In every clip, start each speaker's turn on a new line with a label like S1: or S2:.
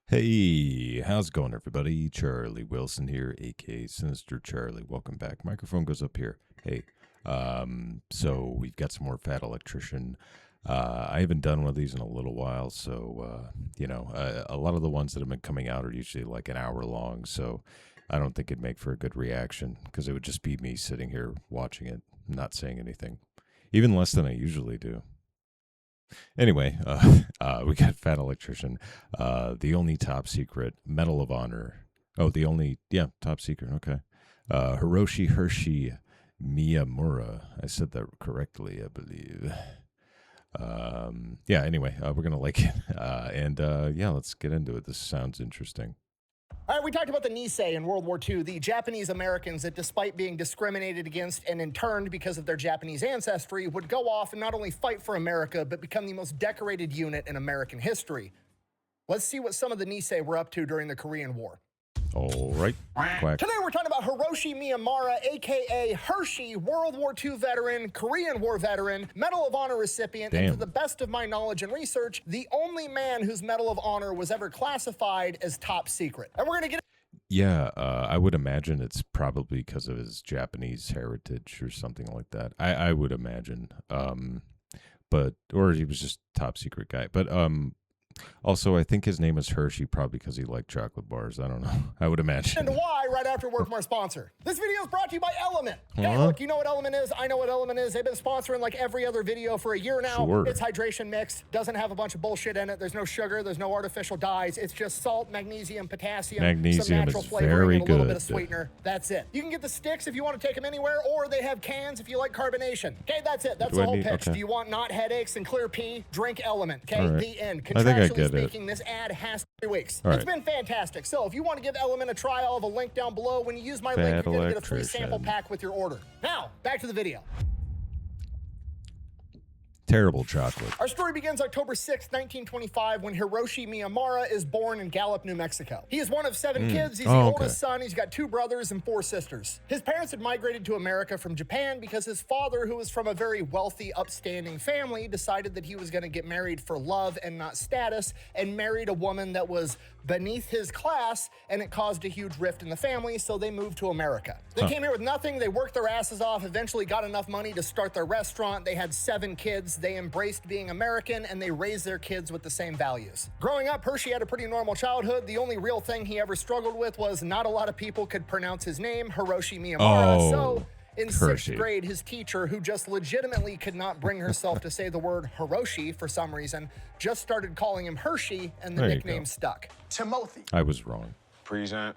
S1: Hey, how's it going, everybody? Charlie Wilson here, aka Sinister Charlie. Welcome back. Microphone goes up here. Hey, so we've got some more Fat Electrician. I haven't done one of these in a little while, so a lot of the ones that have been coming out are usually like an hour long. So I don't think it'd make for a good reaction because it would just be me sitting here watching it, not saying anything, even less than I usually do. Anyway, we got Fat Electrician, the only top secret, Medal of Honor. Oh, top secret. Okay. Hiroshi Hershey Miyamura. I said that correctly, I believe. Anyway, we're going to like it. Let's get into it. This sounds interesting.
S2: All right, we talked about the Nisei in World War II, the Japanese Americans that, despite being discriminated against and interned because of their Japanese ancestry, would go off and not only fight for America, but become the most decorated unit in American history. Let's see what some of the Nisei were up to during the Korean War.
S1: All right. Quack.
S2: Today we're talking about Hiroshi Miyamura, a.k.a. Hershey, World War II veteran, Korean War veteran, Medal of Honor recipient, and to the best of my knowledge and research, the only man whose Medal of Honor was ever classified as top secret. And we're going to get...
S1: Yeah, I would imagine it's probably because of his Japanese heritage or something like that. I would imagine. Or he was just top secret guy. But also, I think his name is Hershey probably because he liked chocolate bars. I don't know. I would imagine.
S2: And why right after word from our sponsor. This video is brought to you by Element. Hey, look, you know what Element is? I know what Element is. They've been sponsoring like every other video for a year now.
S1: Sure.
S2: It's hydration mix. Doesn't have a bunch of bullshit in it. There's no sugar. There's no artificial dyes. It's just salt, magnesium, potassium, some natural flavoring, and a little bit of sweetener. That's it. You can get the sticks if you want to take them anywhere, or they have cans if you like carbonation. Okay, that's it. That's the whole pitch. Okay. Do you want not headaches and clear pee? Drink Element. Okay, right. The end. Contractually speaking, this ad has 3 weeks. It's been fantastic. So if you want to give Element a try, I'll have a link down below. When you use my link, you're going to get a free sample pack with your order. Now, back to the video.
S1: Terrible chocolate.
S2: Our story begins October 6, 1925, when Hiroshi Miyamura is born in Gallup, New Mexico. He is one of 7 kids. He's the oldest son. He's got 2 brothers and 4 sisters. His parents had migrated to America from Japan because his father, who was from a very wealthy, upstanding family, decided that he was going to get married for love and not status, and married a woman that was beneath his class, and it caused a huge rift in the family, so they moved to America. They came here with nothing. They worked their asses off, eventually got enough money to start their restaurant. They had 7 kids. They embraced being American, and they raised their kids with the same values. Growing up, Hershey had a pretty normal childhood. The only real thing he ever struggled with was not a lot of people could pronounce his name, Hiroshi Miyamura. So in 6th grade, his teacher, who just legitimately could not bring herself to say the word Hiroshi for some reason, just started calling him Hershey, and the nickname stuck. Timothy.
S1: I was wrong.
S3: Present.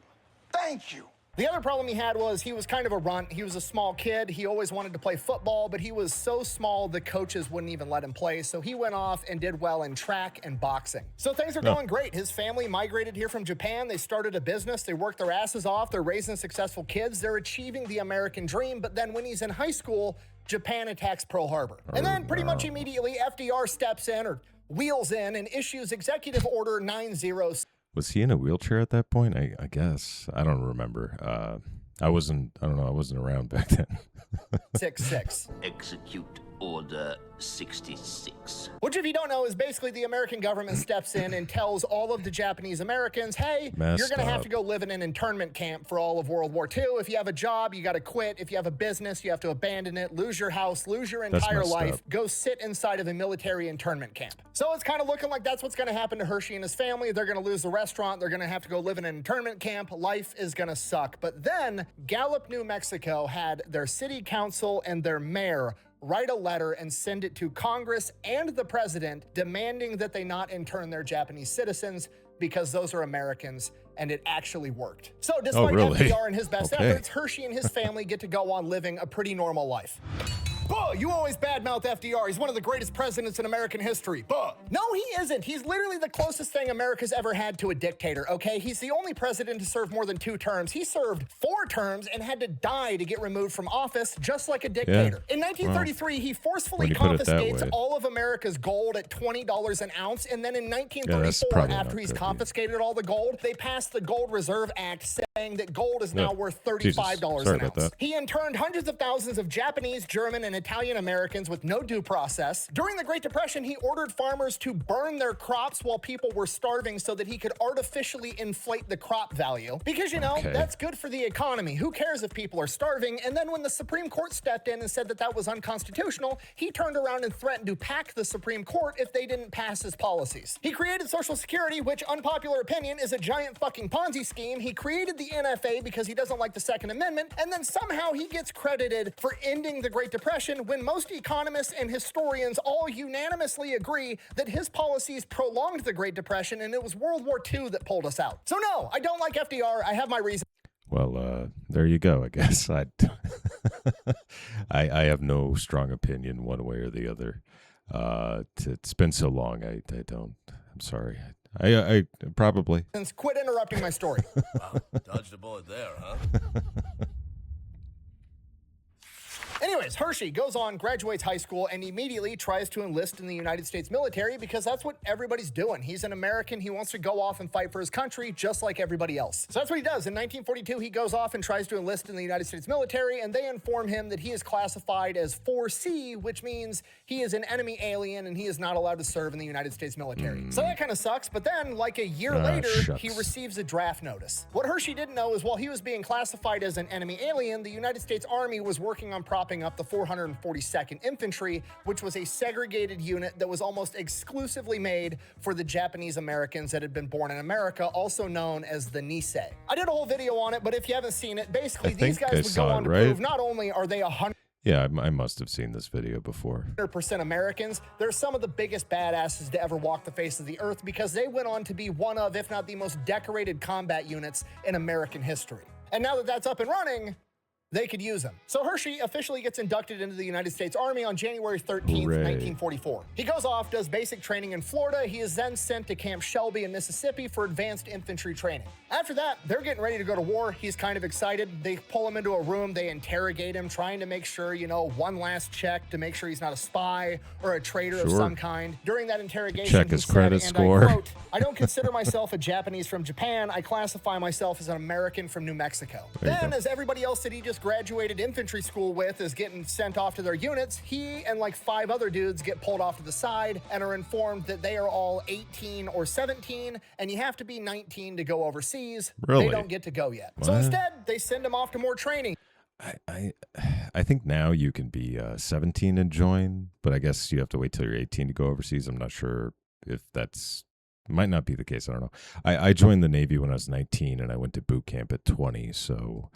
S2: Thank you. The other problem he had was he was kind of a runt. He was a small kid. He always wanted to play football, but he was so small the coaches wouldn't even let him play. So he went off and did well in track and boxing. So things are going great. His family migrated here from Japan. They started a business. They worked their asses off. They're raising successful kids. They're achieving the American dream. But then when he's in high school, Japan attacks Pearl Harbor. And then pretty much immediately FDR steps in or wheels in and issues Executive Order 90.
S1: Was he in a wheelchair at that point? I guess. I don't remember. I wasn't around back then.
S2: 6-6.
S4: Execute Order 66.
S2: Which, if you don't know, is basically the American government steps in and tells all of the Japanese Americans, hey, you're going to have to go live in an internment camp for all of World War II. If you have a job, you got to quit. If you have a business, you have to abandon it, lose your house, lose your entire life, go sit inside of a military internment camp. So it's kind of looking like that's what's going to happen to Hershey and his family. They're going to lose the restaurant. They're going to have to go live in an internment camp. Life is going to suck. But then Gallup, New Mexico had their city council and their mayor write a letter and send it to Congress and the president demanding that they not intern their Japanese citizens because those are Americans, and it actually worked. So despite FDR and his best efforts, Hershey and his family get to go on living a pretty normal life. Buh, you always badmouth FDR. He's one of the greatest presidents in American history. Buh. No, he isn't. He's literally the closest thing America's ever had to a dictator, okay? He's the only president to serve more than 2 terms. He served 4 terms and had to die to get removed from office, just like a dictator. In 1933, he forcefully confiscates all of America's gold at $20 an ounce, and then in 1934, after he's confiscated all the gold, they passed the Gold Reserve Act saying that gold is now worth $35 an ounce. He interned hundreds of thousands of Japanese, German, and Italian Americans with no due process. During the Great Depression, he ordered farmers to burn their crops while people were starving so that he could artificially inflate the crop value. Because, you know, that's good for the economy. Who cares if people are starving? And then when the Supreme Court stepped in and said that that was unconstitutional, he turned around and threatened to pack the Supreme Court if they didn't pass his policies. He created Social Security, which, unpopular opinion, is a giant fucking Ponzi scheme. He created the NFA because he doesn't like the Second Amendment, and then somehow he gets credited for ending the Great Depression when most economists and historians all unanimously agree that his policies prolonged the Great Depression and it was World War II that pulled us out. So no, I don't like FDR. I have my reasons.
S1: Well, there you go, I guess. I have no strong opinion one way or the other. It's been so long, I don't. I'm sorry. I probably.
S2: Quit interrupting my story.
S3: Wow, dodged a bullet there, huh?
S2: Anyways, Hershey goes on, graduates high school, and immediately tries to enlist in the United States military because that's what everybody's doing. He's an American. He wants to go off and fight for his country just like everybody else. So that's what he does. In 1942, he goes off and tries to enlist in the United States military, and they inform him that he is classified as 4C, which means he is an enemy alien and he is not allowed to serve in the United States military. So that kind of sucks, but then, like a year later, he receives a draft notice. What Hershey didn't know is while he was being classified as an enemy alien, the United States Army was working on propping up the 442nd Infantry, which was a segregated unit that was almost exclusively made for the Japanese Americans that had been born in America, also known as the Nisei. I did a whole video on it, but if you haven't seen it, basically these guys would go on to prove not only are they 100%
S1: Yeah, I must have seen this video before.
S2: 100% Americans, they're some of the biggest badasses to ever walk the face of the earth because they went on to be one of, if not the most decorated combat units in American history. And now that that's up and running, they could use him. So Hershey officially gets inducted into the United States Army on January 13th, 1944. He goes off, does basic training in Florida. He is then sent to Camp Shelby in Mississippi for advanced infantry training. After that, they're getting ready to go to war. He's kind of excited. They pull him into a room. They interrogate him, trying to make sure, you know, one last check to make sure he's not a spy or a traitor of some kind. During that interrogation,
S1: check his credit score.
S2: I quote, "I don't consider myself a Japanese from Japan. I classify myself as an American from New Mexico." Then, as everybody else that he just graduated infantry school with is getting sent off to their units, he and like 5 other dudes get pulled off to the side and are informed that they are all 18 or 17 and you have to be 19 to go overseas.
S1: Really?
S2: They don't get to go yet. What? So instead, they send them off to more training.
S1: I think now you can be 17 and join, but I guess you have to wait till you're 18 to go overseas. I'm not sure if that's might not be the case. I don't know. I joined the Navy when I was 19 and I went to boot camp at 20, so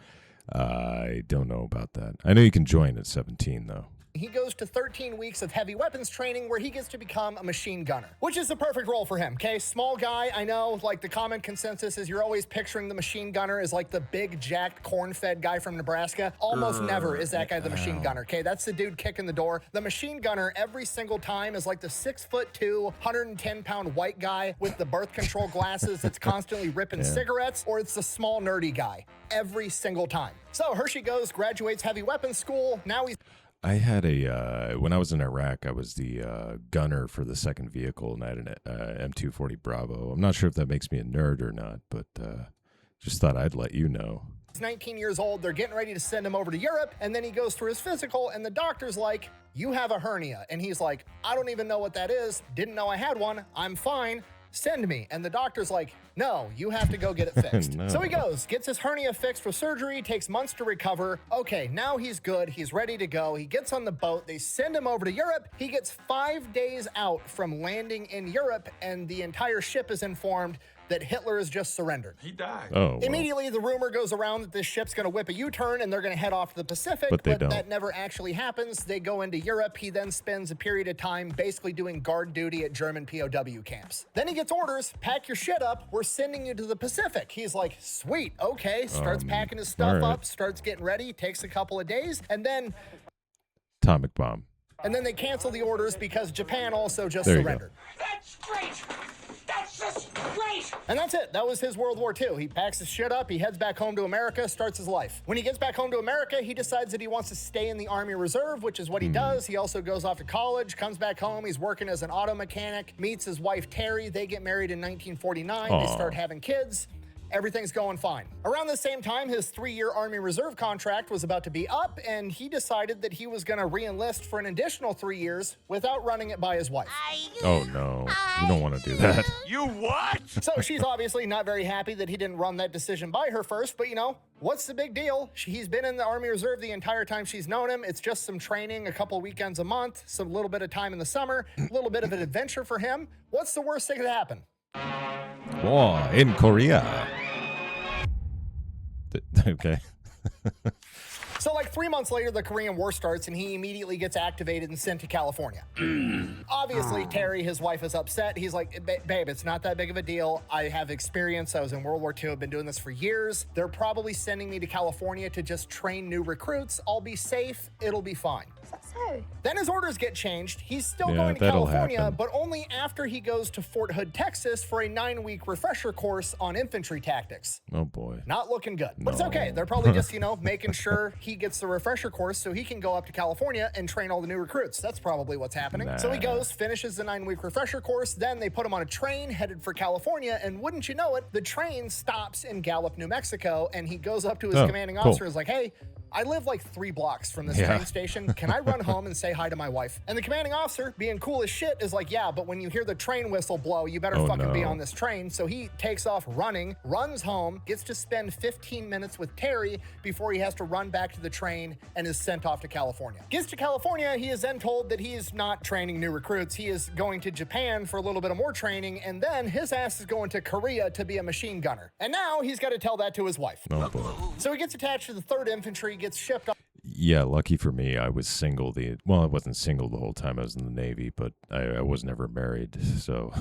S1: I don't know about that. I know you can join at 17 though.
S2: He goes to 13 weeks of heavy weapons training where he gets to become a machine gunner, which is the perfect role for him, okay? Small guy, I know, like the common consensus is you're always picturing the machine gunner as like the big jacked corn-fed guy from Nebraska. Almost never is that guy the machine gunner, okay? That's the dude kicking the door. The machine gunner every single time is like the 6'2", 110-pound white guy with the birth control glasses that's constantly ripping cigarettes, or it's the small nerdy guy every single time. So Hershey goes, graduates heavy weapons school. Now he's
S1: I had when I was in Iraq, I was the gunner for the second vehicle, and I had an M240 Bravo. I'm not sure if that makes me a nerd or not, but just thought I'd let you know.
S2: He's 19 years old. They're getting ready to send him over to Europe, and then he goes through his physical, and the doctor's like, "You have a hernia." And he's like, "I don't even know what that is. Didn't know I had one. I'm fine. Send me." And the doctor's like, "No, you have to go get it fixed."
S1: No.
S2: So he goes, gets his hernia fixed for surgery, takes months to recover. Okay, now he's good. He's ready to go. He gets on the boat. They send him over to Europe. He gets 5 days out from landing in Europe, and the entire ship is informed that Hitler has just surrendered.
S3: He died.
S1: Oh, well.
S2: Immediately, the rumor goes around that this ship's going to whip a U-turn and they're going to head off to the Pacific, but that never actually happens. They go into Europe. He then spends a period of time basically doing guard duty at German POW camps. Then he gets orders, pack your shit up. We're sending you to the Pacific. He's like, sweet, okay. Starts packing his stuff up, starts getting ready, takes a couple of days, and then...
S1: Atomic bomb.
S2: And then they cancel the orders because Japan also just surrendered.
S5: That's great! That's just great!
S2: And that's it. That was his World War II. He packs his shit up, he heads back home to America, starts his life. When he gets back home to America, he decides that he wants to stay in the Army Reserve, which is what he does. He also goes off to college, comes back home, he's working as an auto mechanic, meets his wife Terry, they get married in 1949, they start having kids. Everything's going fine. Around the same time, his 3-year Army Reserve contract was about to be up, and he decided that he was going to re-enlist for an additional 3 years without running it by his wife.
S1: Oh, no. You don't want to do that.
S3: You what?
S2: So she's obviously not very happy that he didn't run that decision by her first, but you know, what's the big deal? He's been in the Army Reserve the entire time she's known him. It's just some training, a couple weekends a month, some little bit of time in the summer, a little bit of an adventure for him. What's the worst thing that could happen?
S1: War in Korea. Okay.
S2: So like 3 months later, the Korean War starts and he immediately gets activated and sent to California. Obviously, Terry, his wife, is upset. He's like, babe, it's not that big of a deal. I have experience. I was in World War II. I've been doing this for years. They're probably sending me to California to just train new recruits. I'll be safe. It'll be fine.
S6: So?
S2: Then his orders get changed. He's still
S1: Yeah,
S2: going to
S1: that'll
S2: California,
S1: happen.
S2: but only after he goes to Fort Hood, Texas for a 9-week refresher course on infantry tactics.
S1: Oh, boy.
S2: Not looking good. But it's
S1: No.
S2: okay. They're probably just, making sure he gets the refresher course so he can go up to California and train all the new recruits. That's probably what's happening. So he goes, finishes the 9-week refresher course, then they put him on a train headed for California, and wouldn't you know it, the train stops in Gallup, New Mexico, and he goes up to his commanding
S1: cool.
S2: officer and is like, hey, I live like 3 blocks from this train station. Can I run home and say hi to my wife? And the commanding officer, being cool as shit, is like, yeah, but when you hear the train whistle blow, you better fucking be
S1: no.
S2: on this train. So he takes off running, runs home, gets to spend 15 minutes with Terry before he has to run back to the train and is sent off to California. Gets to California, he is then told that he is not training new recruits. He is going to Japan for a little bit of more training, and then his ass is going to Korea to be a machine gunner. And now he's got to tell that to his wife.
S1: Oh, boy.
S2: So he gets attached to the 3rd Infantry, gets shipped off.
S1: Yeah, lucky for me, I was single. I wasn't single the whole time I was in the Navy, but I was never married, so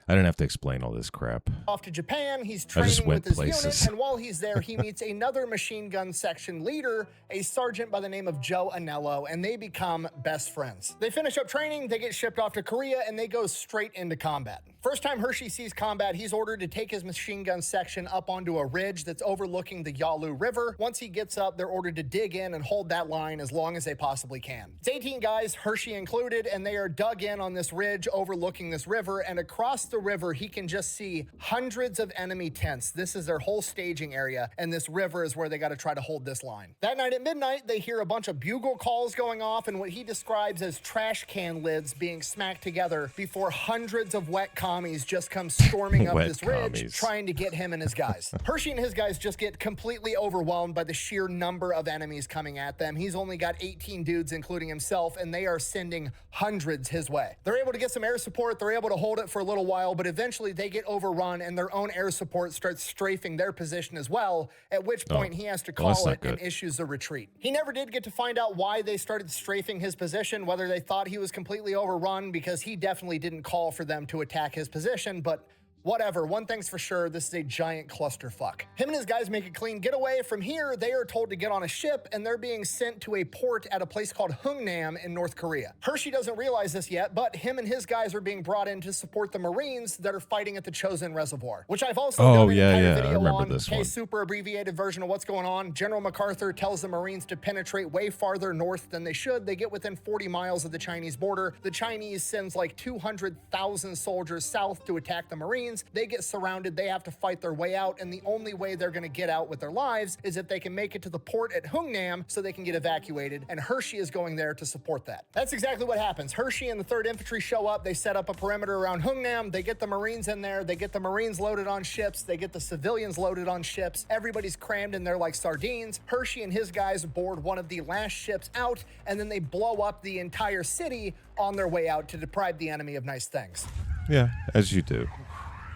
S1: I didn't have to explain all this crap.
S2: Off to Japan, he's
S1: I just
S2: training
S1: went
S2: with his
S1: places.
S2: unit, and while he's there, he meets another machine gun section leader, a sergeant by the name of Joe Anello, and they become best friends. They finish up training, they get shipped off to Korea, and they go straight into combat. First time Hershey sees combat, he's ordered to take his machine gun section up onto a ridge that's overlooking the Yalu River. Once he gets up, they're ordered to dig in and hold that line as long as they possibly can. It's 18 guys, Hershey included, and they are dug in on this ridge overlooking this river, and across the river, he can just see hundreds of enemy tents. This is their whole staging area, and this river is where they got to try to hold this line. That night at midnight, they hear a bunch of bugle calls going off and what he describes as trash can lids being smacked together before hundreds of wet commies just come storming up
S1: Wet
S2: this ridge
S1: commies.
S2: trying to get him and his guys. Hershey and his guys just get completely overwhelmed by the sheer number of enemies coming at them. He's only got 18 dudes, including himself, and they are sending hundreds his way. They're able to get some air support. They're able to hold it for a little while, but eventually they get overrun and their own air support starts strafing their position as well, at which point he has to
S1: Well, that's
S2: call
S1: not
S2: it and
S1: good.
S2: issues a retreat. He never did get to find out why they started strafing his position, whether they thought he was completely overrun, because he definitely didn't call for them to attack his position, but whatever, one thing's for sure, this is a giant clusterfuck. Him and his guys make a clean getaway. From here, they are told to get on a ship, and they're being sent to a port at a place called Hungnam in North Korea. Hershey doesn't realize this yet, but him and his guys are being brought in to support the Marines that are fighting at the Chosin Reservoir, which I've also done an entire
S1: I
S2: video
S1: remember
S2: on.
S1: this
S2: Okay,
S1: one.
S2: super abbreviated version of what's going on. General MacArthur tells the Marines to penetrate way farther north than they should. They get within 40 miles of the Chinese border. The Chinese sends like 200,000 soldiers south to attack the Marines. They get surrounded. They have to fight their way out, and the only way they're going to get out with their lives is if they can make it to the port at Hungnam so they can get evacuated, and Hershey is going there to support that. That's exactly what happens. Hershey and the 3rd Infantry show up. They set up a perimeter around Hungnam. They get the Marines in there. They get the Marines loaded on ships. They get the civilians loaded on ships. Everybody's crammed in there like sardines. Hershey and his guys board one of the last ships out, and then they blow up the entire city on their way out to deprive the enemy of nice things.
S1: Yeah, as you do.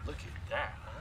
S3: Look at that, huh?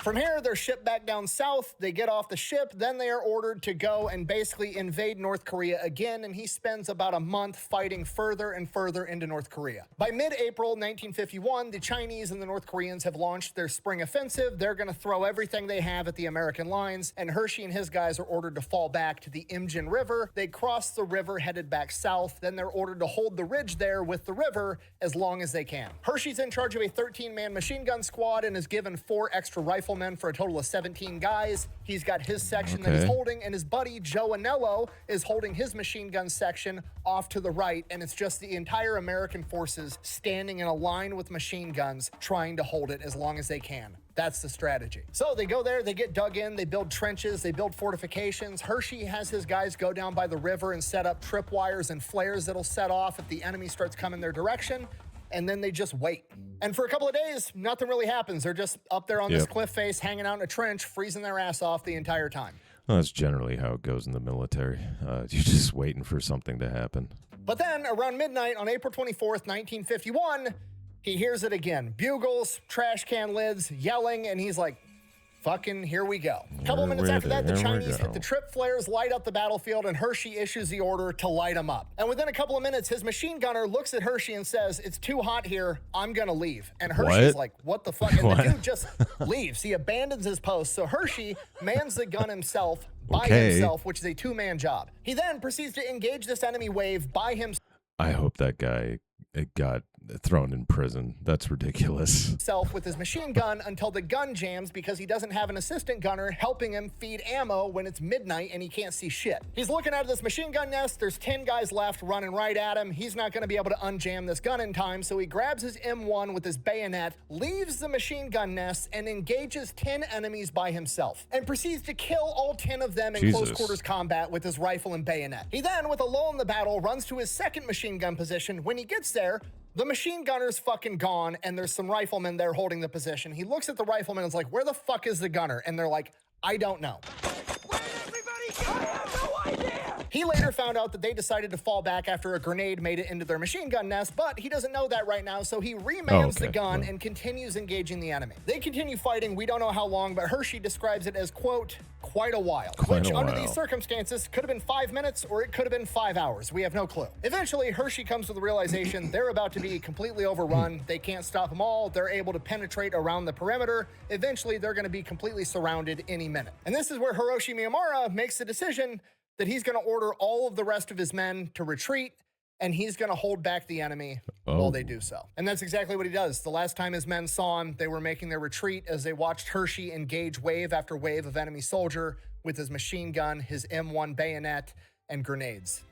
S2: From here, they're shipped back down south. They get off the ship. Then they are ordered to go and basically invade North Korea again. And he spends about a month fighting further and further into North Korea. By mid-April 1951, the Chinese and the North Koreans have launched their spring offensive. They're going to throw everything they have at the American lines. And Hershey and his guys are ordered to fall back to the Imjin River. They cross the river, headed back south. Then they're ordered to hold the ridge there with the river as long as they can. Hershey's in charge of a 13-man machine gun squad and is given 4 extra riflemen riflemen for a total of 17 guys. He's got his section that he's holding, and his buddy Joe Anello is holding his machine gun section off to the right, and it's just the entire American forces standing in a line with machine guns trying to hold it as long as they can. That's the strategy. So they go there, they get dug in, they build trenches, they build fortifications. Hershey has his guys go down by the river and set up tripwires and flares that'll set off if the enemy starts coming their direction, and then they just wait. And for a couple of days, nothing really happens. They're just up there on this cliff face, hanging out in a trench, freezing their ass off the entire time.
S1: Well, that's generally how it goes in the military. You're just waiting for something to happen.
S2: But then, around midnight on April 24th, 1951, he hears it again. Bugles, trash can lids, yelling, and he's like, fucking here we go. A couple of minutes after that, the Chinese hit the trip flares, light up the battlefield, and Hershey issues the order to light them up. And within a couple of minutes, his machine gunner looks at Hershey and says, it's too hot here, I'm gonna leave. And Hershey's like, what the fuck? And the dude just leaves. He abandons his post. So Hershey mans the gun himself by himself, which is a two-man job. He then proceeds to engage this enemy wave by himself.
S1: I hope that guy got thrown in prison. That's ridiculous.
S2: With his machine gun until the gun jams because he doesn't have an assistant gunner helping him feed ammo when it's midnight and he can't see shit. He's looking out of this machine gun nest. There's 10 guys left running right at him. He's not going to be able to unjam this gun in time, so he grabs his M1 with his bayonet, leaves the machine gun nest, and engages 10 enemies by himself, and proceeds to kill all 10 of them in close quarters combat with his rifle and bayonet. He then, with a lull in the battle, runs to his second machine gun position. When he gets there, the machine gunner's fucking gone, and there's some riflemen there holding the position. He looks at the riflemen and is like, where the fuck is the gunner? And they're like, I don't know.
S5: Where did everybody go? I have no idea!
S2: He later found out that they decided to fall back after a grenade made it into their machine gun nest, but he doesn't know that right now, so he remans the gun and continues engaging the enemy. They continue fighting, we don't know how long, but Hershey describes it as, quote, quite a while. Which, under these circumstances, could have been 5 minutes or it could have been 5 hours. We have no clue. Eventually, Hershey comes to the realization they're about to be completely overrun. They can't stop them all. They're able to penetrate around the perimeter. Eventually, they're going to be completely surrounded any minute. And this is where Hiroshi Miyamura makes the decision that he's going to order all of the rest of his men to retreat, and he's going to hold back the enemy while they do so. And that's exactly what he does. The last time his men saw him, they were making their retreat as they watched Hershey engage wave after wave of enemy soldier with his machine gun, his M1 bayonet, and grenades.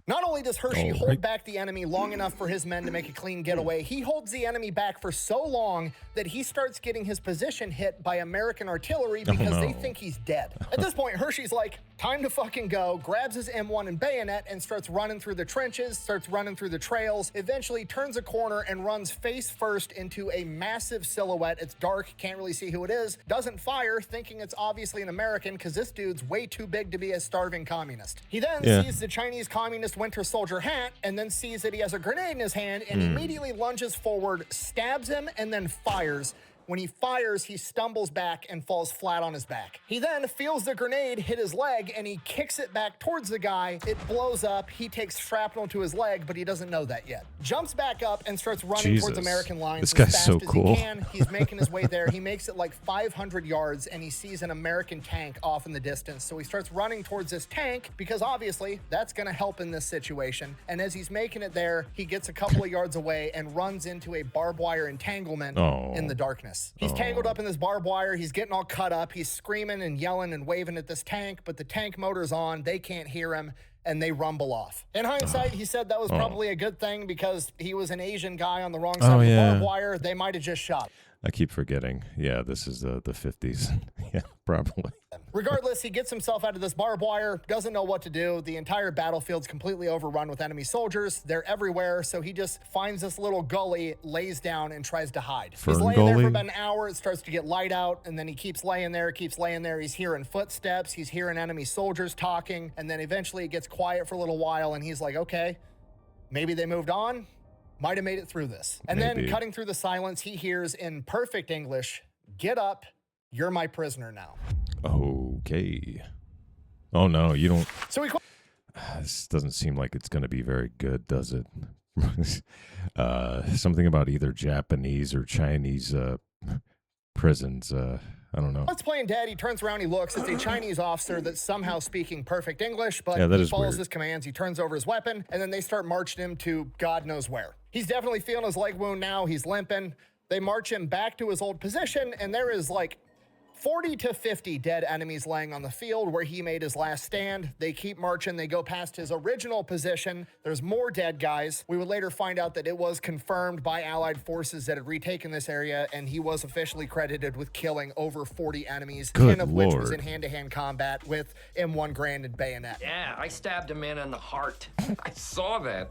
S2: Not only does Hershey hold back the enemy long enough for his men to make a clean getaway, he holds the enemy back for so long that he starts getting his position hit by American artillery because they think he's dead. At this point, Hershey's like, time to fucking go, grabs his M1 and bayonet and starts running through the trenches, starts running through the trails, eventually turns a corner and runs face first into a massive silhouette. It's dark, can't really see who it is, doesn't fire, thinking it's obviously an American because this dude's way too big to be a starving communist. He then sees the Chinese communist Winter Soldier hat and then sees that he has a grenade in his hand and immediately lunges forward, stabs him, and then fires. When he fires, he stumbles back and falls flat on his back. He then feels the grenade hit his leg and he kicks it back towards the guy. It blows up. He takes shrapnel to his leg, but he doesn't know that yet. Jumps back up and starts running towards American lines
S1: this guy's
S2: as fast
S1: so
S2: as
S1: cool.
S2: he can. He's making his way there. He makes it like 500 yards and he sees an American tank off in the distance. So he starts running towards this tank because obviously that's going to help in this situation. And as he's making it there, he gets a couple of yards away and runs into a barbed wire entanglement in the darkness. He's tangled up in this barbed wire. He's getting all cut up. He's screaming and yelling and waving at this tank, but the tank motor's on. They can't hear him, and they rumble off. In hindsight, he said that was probably a good thing because he was an Asian guy on the wrong side of the barbed wire. They might have just shot.
S1: I keep forgetting. Yeah, this is the 50s. Yeah, probably.
S2: Regardless, he gets himself out of this barbed wire, doesn't know what to do. The entire battlefield's completely overrun with enemy soldiers. They're everywhere, so he just finds this little gully, lays down, and tries to hide. He's laying there for about an hour. It starts to get light out, and then he keeps laying there, He's hearing footsteps. He's hearing enemy soldiers talking, and then eventually it gets quiet for a little while, and he's like, okay, maybe they moved on. Might have made it through this. And then cutting through the silence, he hears in perfect English, "Get up, you're my prisoner now."
S1: Okay. Oh no, you don't.
S2: So he
S1: this doesn't seem like it's going to be very good, does it? Something about either Japanese or Chinese prisons. I don't know.
S2: Let's playing dead. He turns around, he looks. It's a Chinese officer that's somehow speaking perfect English, but
S1: Yeah, that
S2: he
S1: is
S2: follows
S1: weird.
S2: his commands. He turns over his weapon, and then they start marching him to God knows where. He's definitely feeling his leg wound now. He's limping. They march him back to his old position, and there is like 40 to 50 dead enemies laying on the field where he made his last stand. They keep marching. They go past his original position. There's more dead guys. We would later find out that it was confirmed by Allied forces that had retaken this area, and he was officially credited with killing over 40 enemies,
S1: Good
S2: 10 of which was
S1: Lord.
S2: in hand-to-hand combat with M1 Grand and bayonet.
S6: Yeah, I stabbed a man in the heart. I saw that.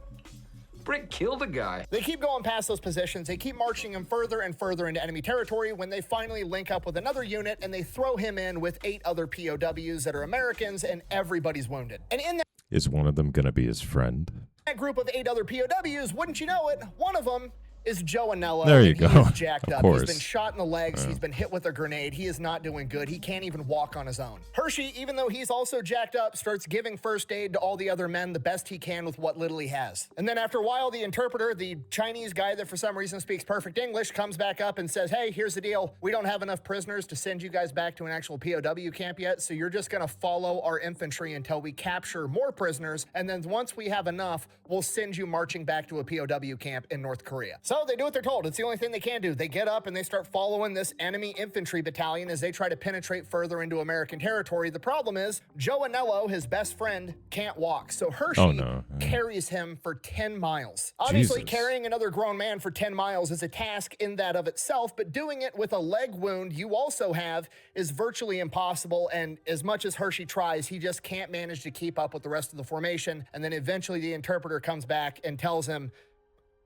S6: Brick killed a guy.
S2: They keep going past those positions. They keep marching him further and further into enemy territory when they finally link up with another unit and they throw him in with 8 other POWs that are Americans, and everybody's wounded. And in
S1: Is one of them going to be his friend?
S2: that group of 8 other POWs, wouldn't you know it, one of them is Joe Anello.
S1: There you
S2: and
S1: go.
S2: He is jacked
S1: Of
S2: up.
S1: course.
S2: He's been shot in the legs. He's been hit with a grenade. He is not doing good. He can't even walk on his own. Hershey, even though he's also jacked up, starts giving first aid to all the other men the best he can with what little he has. And then after a while, the interpreter, the Chinese guy that for some reason speaks perfect English, comes back up and says, hey, here's the deal. We don't have enough prisoners to send you guys back to an actual POW camp yet, so you're just going to follow our infantry until we capture more prisoners, and then once we have enough, we'll send you marching back to a POW camp in North Korea. So they do what they're told. It's the only thing they can do. They get up and they start following this enemy infantry battalion as they try to penetrate further into American territory. The problem is Joe Anello, his best friend, can't walk. So Hershey carries him for 10 miles. Obviously,
S1: Jesus.
S2: carrying another grown man for 10 miles is a task in that of itself, but doing it with a leg wound you also have is virtually impossible. And as much as Hershey tries, he just can't manage to keep up with the rest of the formation. And then eventually the interpreter comes back and tells him,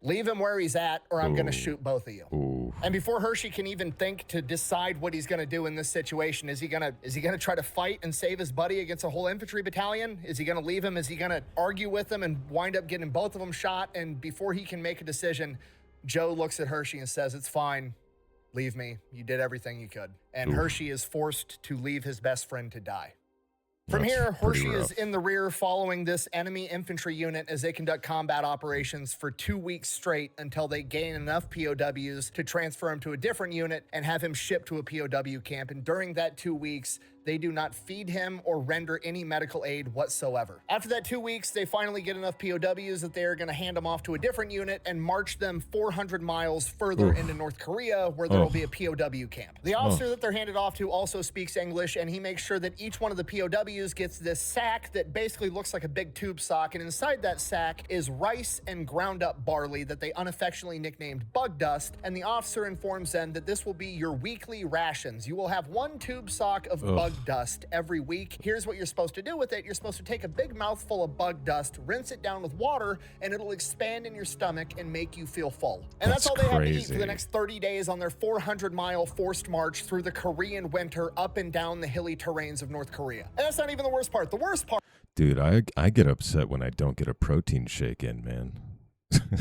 S2: leave him where he's at or I'm going to shoot both of you.
S1: Ooh.
S2: And before Hershey can even think to decide what he's going to do in this situation, is he going to try to fight and save his buddy against a whole infantry battalion? Is he going to leave him? Is he going to argue with him and wind up getting both of them shot? And before he can make a decision, Joe looks at Hershey and says, it's fine. Leave me. You did everything you could. And Hershey is forced to leave his best friend to die. From
S1: That's
S2: here,
S1: pretty
S2: Hershey
S1: rough.
S2: is in the rear following this enemy infantry unit as they conduct combat operations for 2 weeks straight until they gain enough POWs to transfer him to a different unit and have him shipped to a POW camp. And during that 2 weeks, they do not feed him or render any medical aid whatsoever. After that 2 weeks, they finally get enough POWs that they are going to hand them off to a different unit and march them 400 miles further into North Korea, where there will be a POW camp. The officer that they're handed off to also speaks English, and he makes sure that each one of the POWs gets this sack that basically looks like a big tube sock, and inside that sack is rice and ground up barley that they unaffectionately nicknamed bug dust, and the officer informs them that this will be your weekly rations. You will have 1 tube sock of bug dust every week. Here's what you're supposed to do with it. You're supposed to take a big mouthful of bug dust, rinse it down with water, and it'll expand in your stomach and make you feel full. And that's all they have to eat for the next 30 days on their 400-mile forced march through the Korean winter up and down the hilly terrains of North Korea. And that's not even the worst part. The worst part,
S1: Dude, I get upset when I don't get a protein shake in, man.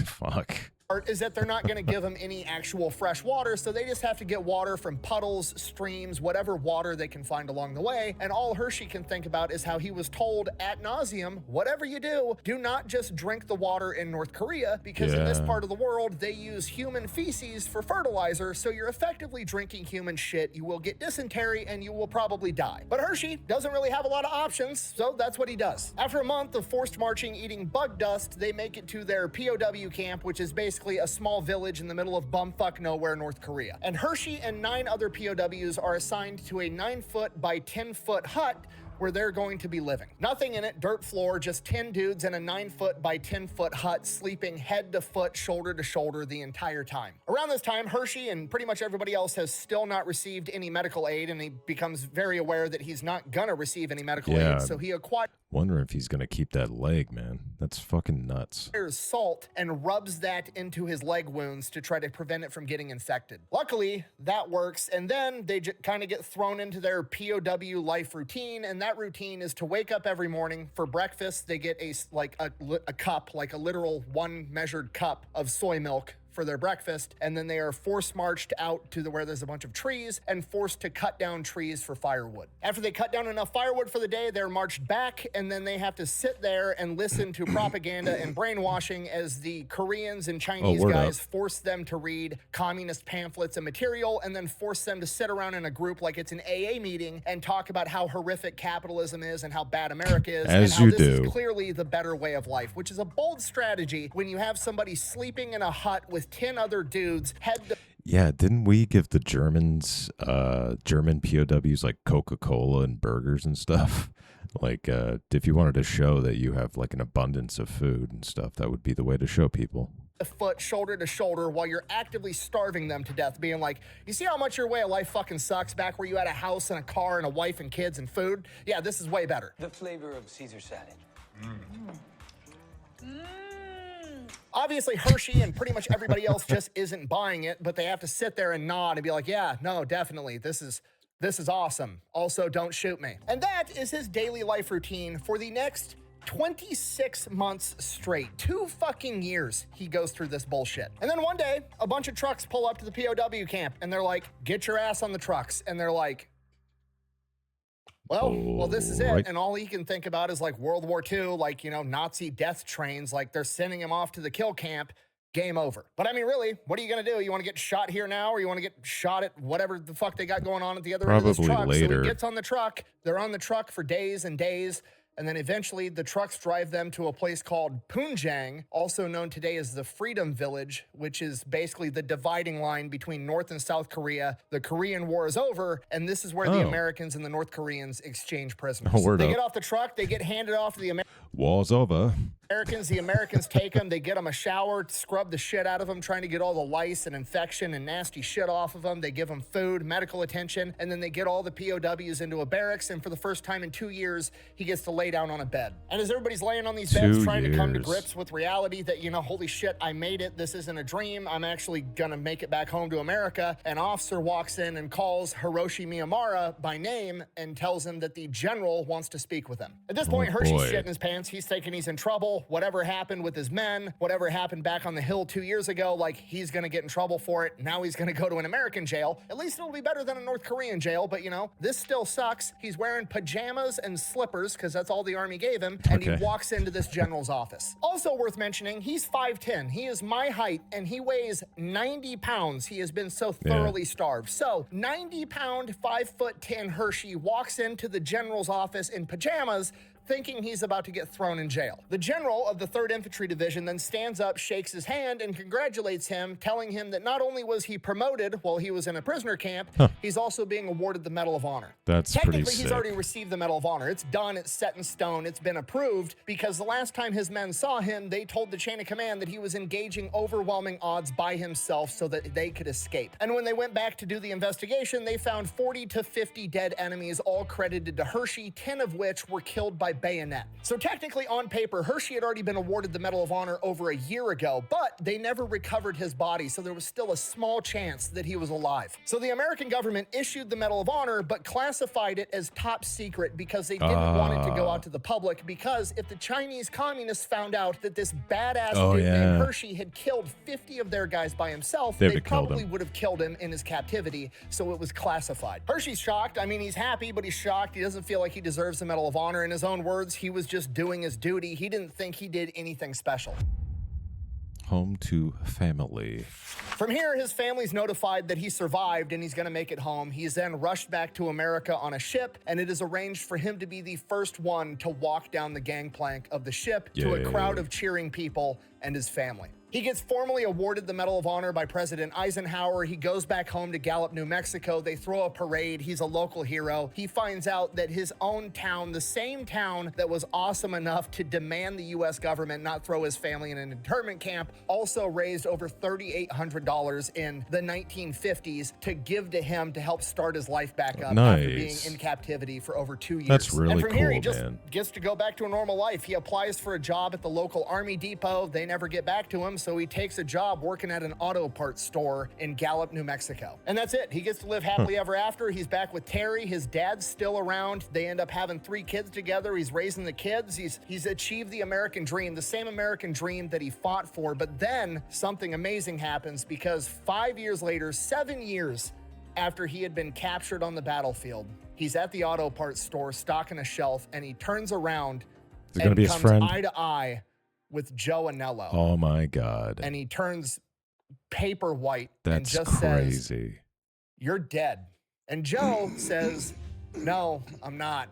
S1: Fuck.
S2: is that they're not going to give them any actual fresh water, so they just have to get water from puddles, streams, whatever water they can find along the way. And all Hershey can think about is how he was told ad nauseum, whatever you do not just drink the water in North Korea, because in this part of the world, they use human feces for fertilizer, so you're effectively drinking human shit. You will get dysentery and you will probably die. But Hershey doesn't really have a lot of options, so that's what he does. After a month of forced marching, eating bug dust, they make it to their POW camp, which is basically a small village in the middle of bumfuck nowhere, North Korea. And Hershey and 9 other POWs are assigned to a 9-foot by 10-foot hut where they're going to be living. Nothing in it, dirt floor, just 10 dudes in a 9-foot by 10-foot hut sleeping head to foot, shoulder to shoulder the entire time. Around this time, Hershey and pretty much everybody else has still not received any medical aid, and he becomes very aware that he's not gonna receive any medical aid, so he acquires
S1: Wondering if he's gonna keep that leg, man. That's fucking nuts.
S2: salt and rubs that into his leg wounds to try to prevent it from getting infected. Luckily, that works, and then they kind of get thrown into their POW life routine, and that routine is to wake up every morning. For breakfast, they get a cup, like a literal 1 measured cup of soy milk for their breakfast, and then they are force marched out to where there's a bunch of trees and forced to cut down trees for firewood. After they cut down enough firewood for the day, they're marched back, and then they have to sit there and listen to propaganda and brainwashing as the Koreans and Chinese guys force them to read communist pamphlets and material, and then force them to sit around in a group like it's an AA meeting and talk about how horrific capitalism is and how bad America is, and how this is clearly the better way of life, which is a bold strategy when you have somebody sleeping in a hut with 10 other dudes head to...
S1: Yeah, didn't we give the Germans, German POWs like Coca-Cola and burgers and stuff? Like, if you wanted to show that you have like an abundance of food and stuff, that would be the way to show people.
S2: Foot shoulder to shoulder while you're actively starving them to death, being like, you see how much your way of life fucking sucks back where you had a house and a car and a wife and kids and food? Yeah, this is way better.
S7: The flavor of Caesar salad.
S2: Obviously, Hershey and pretty much everybody else just isn't buying it, but they have to sit there and nod and be like, yeah, no, definitely, this is awesome. Also, don't shoot me. And that is his daily life routine for the next 26 months straight. 2 fucking years he goes through this bullshit. And then one day, a bunch of trucks pull up to the POW camp, and they're like, get your ass on the trucks. And they're like, well, this is it. And all he can think about is like World War II, like, you know, Nazi death trains, like they're sending him off to the kill camp. Game over. But I mean, really, what are you going to do? You want to get shot here now, or you want to get shot at whatever the fuck they got going on at the other end of this truck?
S1: Later.
S2: So he gets on the truck. They're on the truck for days and days. And then eventually the trucks drive them to a place called Punjang, also known today as the Freedom Village, which is basically the dividing line between North and South Korea. The Korean War is over, and this is where the Americans and the North Koreans exchange prisoners. They get off the truck, they get handed off to the Americans.
S1: War's over.
S2: The Americans take them, they get them a shower, scrub the shit out of them, trying to get all the lice and infection and nasty shit off of them. They give them food, medical attention, and then they get all the POWs into a barracks, and for the first time in 2 years, he gets to lay down on a bed. And as everybody's laying on these beds trying to come to grips with reality that, you know, holy shit, I made it, this isn't a dream, I'm actually gonna make it back home to America, an officer walks in and calls Hiroshi Miyamura by name and tells him that the general wants to speak with him. At this point, Hershey's shitting his pants, he's thinking he's in trouble. Whatever happened with his men, whatever happened back on the hill 2 years ago, like, he's gonna get in trouble for it. Now he's gonna go to an American jail. At least it'll be better than a North Korean jail, but you know, this still sucks. He's wearing pajamas and slippers because that's all the army gave him, and he walks into this general's office. Also worth mentioning, he's 5'10". He is my height, and he weighs 90 pounds. He has been so thoroughly starved. So 90-pound, 5'10" Hershey walks into the general's office in pajamas, thinking he's about to get thrown in jail. The general of the 3rd Infantry Division then stands up, shakes his hand, and congratulates him, telling him that not only was he promoted while he was in a prisoner camp, he's also being awarded the Medal of Honor.
S1: That's
S2: Technically,
S1: pretty sick.
S2: He's already received the Medal of Honor. It's done, it's set in stone, it's been approved, because the last time his men saw him, they told the chain of command that he was engaging overwhelming odds by himself so that they could escape. And when they went back to do the investigation, they found 40 to 50 dead enemies, all credited to Hershey, 10 of which were killed by bayonet. So technically, on paper, Hershey had already been awarded the Medal of Honor over a year ago, but they never recovered his body, so there was still a small chance that he was alive. So the American government issued the Medal of Honor, but classified it as top secret because they didn't want it to go out to the public, because if the Chinese communists found out that this badass dude named Hershey had killed 50 of their guys by himself, they probably would have killed him in his captivity, so it was classified. Hershey's shocked. I mean, he's happy, but he's shocked. He doesn't feel like he deserves the Medal of Honor. In his own words, he was just doing his duty. He didn't think he did anything special.
S1: Home to family.
S2: From here, his family's notified that he survived and he's going to make it home. He's then rushed back to America on a ship, and it is arranged for him to be the first one to walk down the gangplank of the ship to a crowd of cheering people and his family. He gets formally awarded the Medal of Honor by President Eisenhower. He goes back home to Gallup, New Mexico. They throw a parade. He's a local hero. He finds out that his own town, the same town that was awesome enough to demand the U.S. government not throw his family in an internment camp, also raised over $3,800 in the 1950s to give to him to help start his life back up after being in captivity for over 2 years.
S1: That's really
S2: cool, and from here, he just
S1: man.
S2: gets to go back to a normal life. He applies for a job at the local army depot. They never get back to him. him, so he takes a job working at an auto parts store in Gallup, New Mexico. And that's it. He gets to live happily ever after. He's back with Terry. His dad's still around. They end up having 3 kids together. He's raising the kids. He's achieved the American dream, the same American dream that he fought for. But then something amazing happens, because 5 years later, 7 years after he had been captured on the battlefield, he's at the auto parts store stocking a shelf, and he turns around and
S1: be his
S2: comes
S1: friend?
S2: eye to eye with Joe Anello.
S1: Oh my God.
S2: And he turns paper white and
S1: That's
S2: just says,
S1: crazy.
S2: "You're dead." And Joe says, "No, I'm not.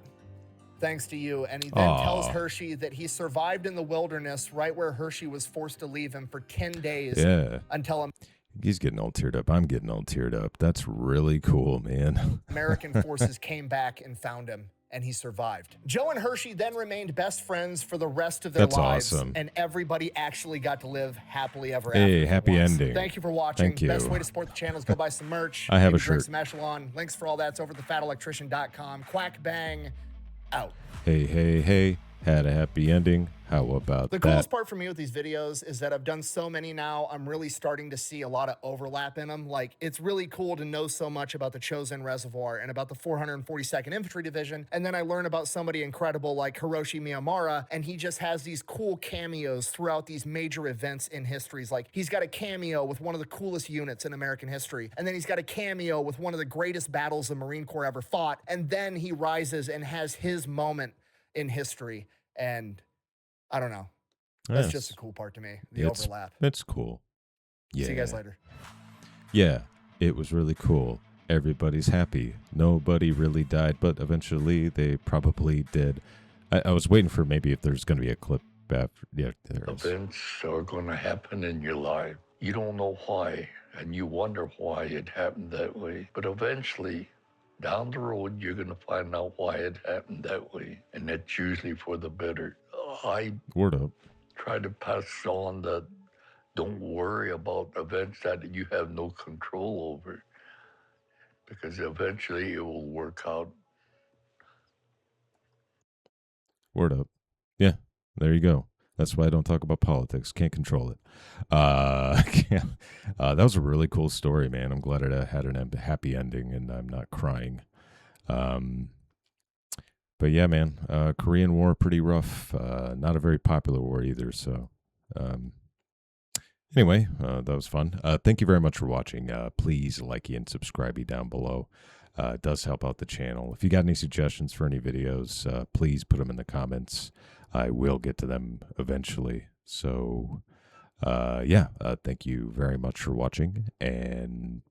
S2: Thanks to you." And he then tells Hershey that he survived in the wilderness right where Hershey was forced to leave him for 10 days until
S1: He's getting all teared up. I'm getting all teared up. That's really cool, man.
S2: American forces came back and found him, and he survived. Joe and Hershey then remained best friends for the rest of their lives.
S1: Awesome.
S2: And everybody actually got to live happily ever after.
S1: Hey, happy ending.
S2: Thank you for watching.
S1: Thank you.
S2: Best way to support the channel is go buy some merch.
S1: I have
S2: maybe
S1: a
S2: drink
S1: shirt.
S2: some Echelon. Links for all that's over at thefatelectrician.com. Quack bang out.
S1: Hey, hey, hey. Had a happy ending. How about
S2: The
S1: that?
S2: coolest part for me with these videos is that I've done so many now, I'm really starting to see a lot of overlap in them. Like, it's really cool to know so much about the Chosen Reservoir and about the 442nd Infantry Division, and then I learn about somebody incredible like Hiroshi Miyamura, and he just has these cool cameos throughout these major events in histories. Like, he's got a cameo with one of the coolest units in American history, and then he's got a cameo with one of the greatest battles the Marine Corps ever fought, and then he rises and has his moment in history, and I don't know. That's just a cool part to me, the overlap.
S1: It's cool. Yeah.
S2: See you guys later.
S1: Yeah, it was really cool. Everybody's happy. Nobody really died, but eventually they probably did. I was waiting for maybe if there's going to be a clip after. Yeah, there is.
S7: Events are going to happen in your life. You don't know why, and you wonder why it happened that way. But eventually, down the road, you're going to find out why it happened that way, and that's usually for the better. I
S1: Word up.
S7: try to pass on that don't worry about events that you have no control over, because eventually it will work out.
S1: Word up. Yeah, there you go. That's why I don't talk about politics. Can't control it. That was a really cool story, man. I'm glad it had a happy ending and I'm not crying. But yeah, man, Korean War, pretty rough. Not a very popular war either. So anyway, that was fun. Thank you very much for watching. Please like and subscribe down below. It does help out the channel. If you got any suggestions for any videos, please put them in the comments. I will get to them eventually. So yeah, thank you very much for watching, and